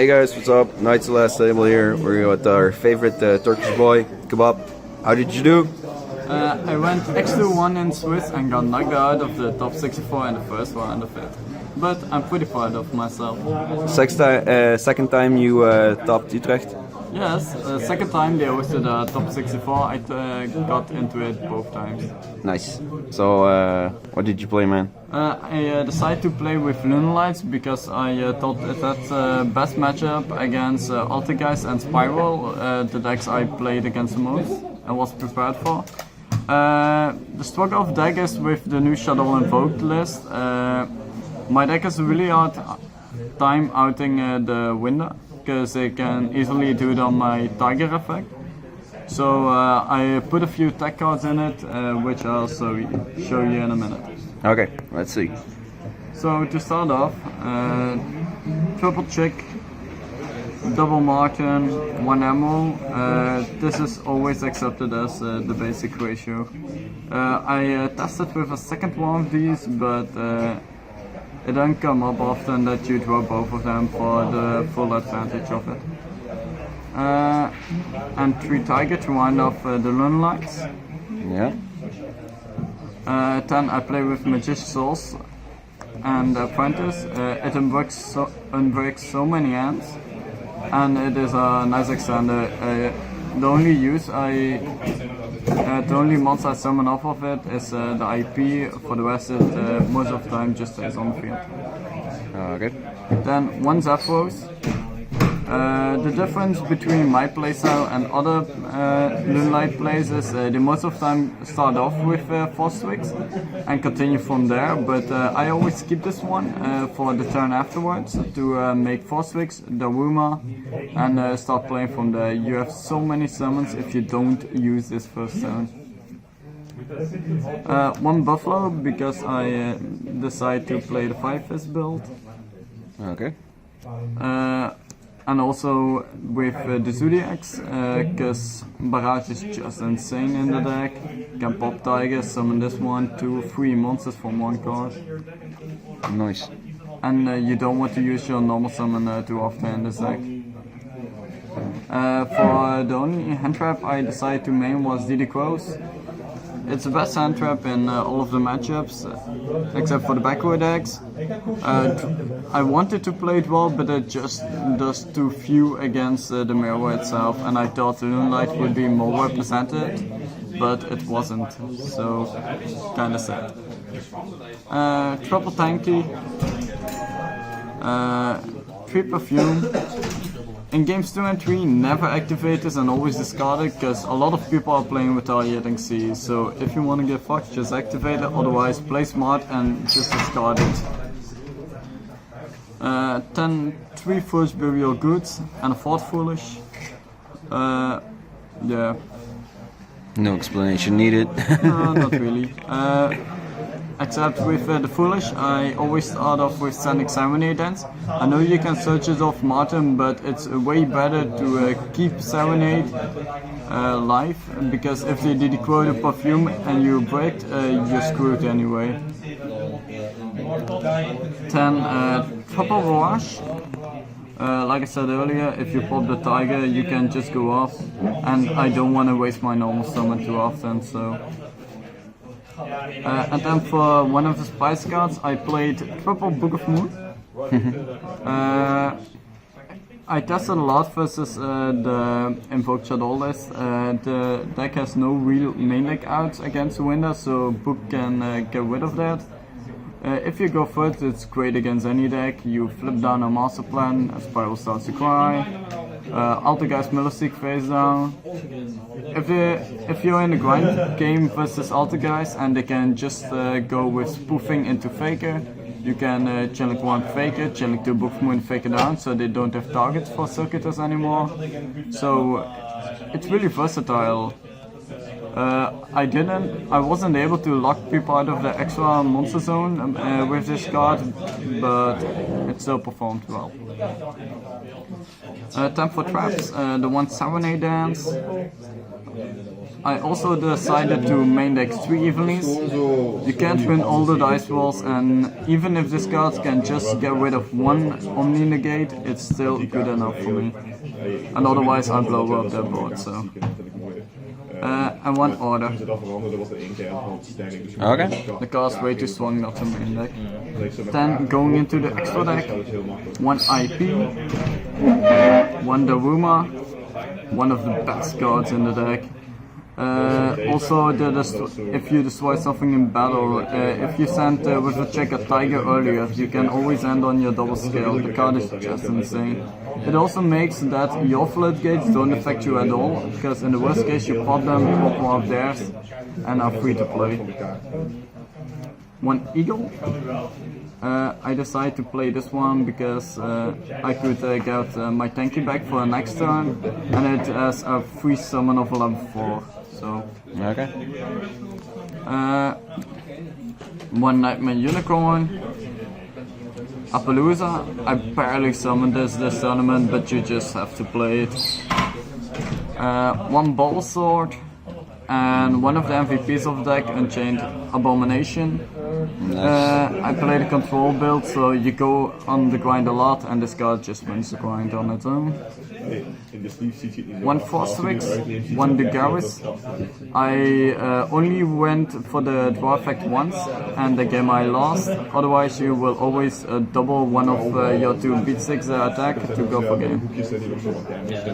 Hey guys, what's up? Knights of the Last Table here. We're with our favorite Turkish boy, Kebab. How did you do? I went X2-1 in Swiss and got knocked out of the top 64 in the first round of it. But I'm pretty proud of myself. Second time you topped Utrecht? Yes, second time they hosted a top 64, I got into it both times. Nice. So, what did you play, man? I decided to play with Lunalight because I thought it had the best matchup against Altergeist and Spiral, the decks I played against the most and was prepared for. The struggle of deck is with the new Shadow Invoked list. My deck has a really hard time outing the winner, because they can easily do it on my Tiger effect. So I put a few tech cards in it, which I'll also show you in a minute. Okay, let's see. So to start off, triple chick, double Martin, one emerald. This is always accepted as the basic ratio. I tested with a second one of these, but it doesn't come up often that you draw both of them for the full advantage of it. And 3 Tiger to wind off the Lunalights. Yeah. 10 I play with Magician's Souls and Apprentice. It unbreaks so many hands, and it is a nice extender. The only the only monster I summon off of it is the IP. For the rest, it most of the time just stays on the field. Okay. Then 1 Zephyros. The difference between my playstyle and other Lunalight plays is they most of the time start off with 4 Twigs and continue from there, but I always keep this one for the turn afterwards to make 4 Twigs, the Daruma, and start playing from there. You have so many summons if you don't use this first turn. 1 Buffalo because I decide to play the 5-fist build. Okay. And also with the Zodiacs, because Barrage is just insane in the deck. You can pop Tiger, summon this one, 2 free monsters from 1 card. Nice. And you don't want to use your normal summon too often in this deck. For the only hand trap I decided to main was DD Crows. It's the best hand trap in all of the matchups, except for the backward decks. I wanted to play it well, but it just does too few against the mirror itself, and I thought the Lunalight would be more represented, but it wasn't, so kinda sad. Triple Tanky, 3 Perfume. In games 2 and 3, never activate this and always discard it, because a lot of people are playing with Retaliating Sea, so if you want to get fucked, just activate it, otherwise play smart and just discard it. 10, 3 Foolish Burial Goods and a 4th Foolish. Yeah. No explanation needed. No, not really. Except with the Foolish, I always start off with sending Serenade Dance. I know you can search it off Martin, but it's way better to keep Serenade live, because if they did quote a Perfume and you break, you're screwed anyway. 10 Triple Rush. Like I said earlier, if you pop the Tiger, you can just go off, and I don't want to waste my normal summon too often, so. And then for one of the spice cards, I played Triple Book of Moon. I tested a lot versus the Invoked Shadow list. The deck has no real main deck outs against the winner, so Book can get rid of that. If you go first, it's great against any deck. You flip down a Master Plan, a Spiral starts to cry. Altergeist Millestick face down. If you're in the grind game versus Altergeist and they can just go with spoofing into Faker, you can Chilling 1 Faker, Chilling 2 Book of Moon, Faker down, so they don't have targets for Circuitous anymore. So it's really versatile. I wasn't able to lock people out of the extra monster zone with this card, but it still performed well. 10 for traps, the 1 Serenade Dance, I also decided to main deck 3 evenings. You can't win all the dice rolls, and even if this card can just get rid of one Omni Negate, it's still good enough for me. And otherwise I blow up their board, so... and one order. Okay. The card's way too strong not to main deck. Then going into the extra deck, one IP, one Daruma, one of the best cards in the deck. Also, if you destroy something in battle, if you send with a check a tiger earlier, you can always end on your double scale. The card is just insane. It also makes that your floodgates don't affect you at all, because in the worst case you pop them, pop one of theirs, and are free to play. One eagle. I decided to play this one because I could get my tanky back for the next turn, and it has a free summon of level 4. So Okay. One Nightmare Unicorn. Appaloosa. I barely summoned this tournament, but you just have to play it. One Ball Sword. And one of the MVPs of the deck, Unchained Abomination. I played a control build, so you go on the grind a lot, and this card just wins the grind on its own. One Frostwix, one Degaris. I only went for the draw effect once, and the game I lost. Otherwise, you will always double one of your 2 beat 6 attack to go for game.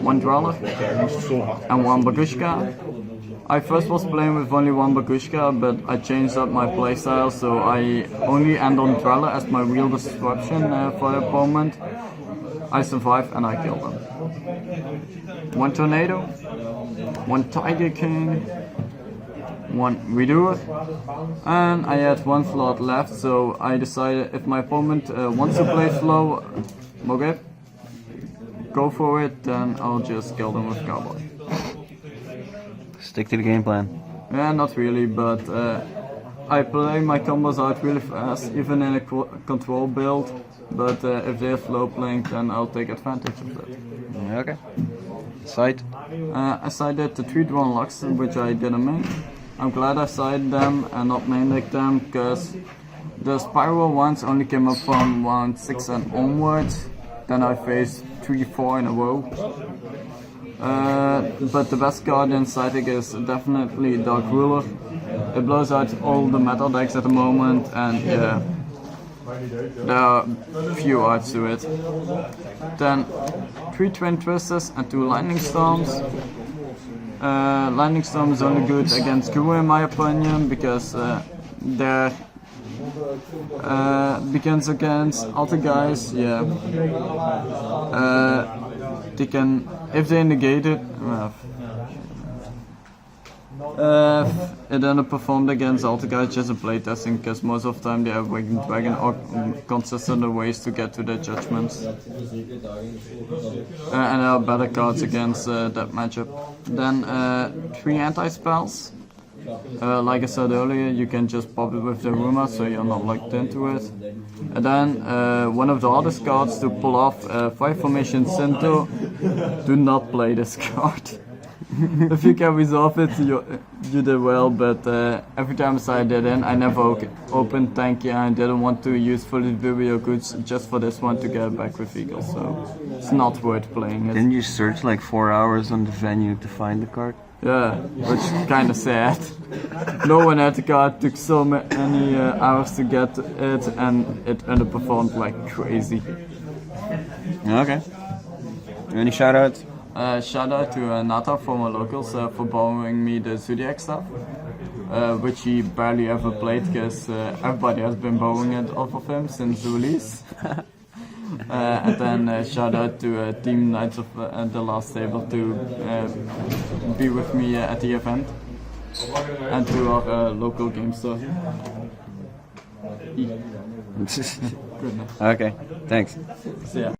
One Dweller, and one Bagushka. I first was playing with only one Bagushka, but I changed up my playstyle, so I only end on Dweller as my real disruption for the opponent. I survive and I kill them. One Tornado, one Tiger King, one Redo, and I had one slot left, so I decided if my opponent wants to play slow, okay, go for it, then I'll just kill them with Cowboy. Stick to the game plan. Yeah, not really, but I play my combos out really fast, even in a control build. But if they're slow playing, then I'll take advantage of that. Okay. Side. I sided the 3 drawn locks, which I didn't main. I'm glad I sided them and not main decked them, because the spiral ones only came up from round 6 and onwards. Then I faced 3-4 in a row. But the best card in Cytic is definitely Dark Ruler. It blows out all the metal decks at the moment, and yeah, there are few arts to it. Then 3 Twin Twisters and 2 Lightning Storms. Lightning Storm is only good against Guru in my opinion, because they're begins against Alter Guys, yeah. They can, if they negate it, it underperformed against Alter Guys just a playtesting, because most of the time they have Waking Dragon or consistent ways to get to their judgments. And there are better cards against that matchup. Then 3 anti-spells. Like I said earlier, you can just pop it with the Rumor, so you're not locked into it. And then one of the hardest cards to pull off, 5 formation Senzu. Do not play this card. If you can resolve it, you did well, but every time I did in, I never opened Tanky, and I didn't want to use fully Vibrio goods just for this one to get back with Eagle, so it's not worth playing it. Didn't you search like 4 hours on the venue to find the card? Yeah, which is kinda sad. No one had the card, took so many hours to get it, and it underperformed like crazy. Okay. Any shoutouts? Shout out to Nata from our locals for borrowing me the Zodiac stuff, which he barely ever played, because everybody has been borrowing it off of him since the release. And then shout out to Team Knights of the Last Table to be with me at the event, and to our local game store. Okay, thanks. See ya.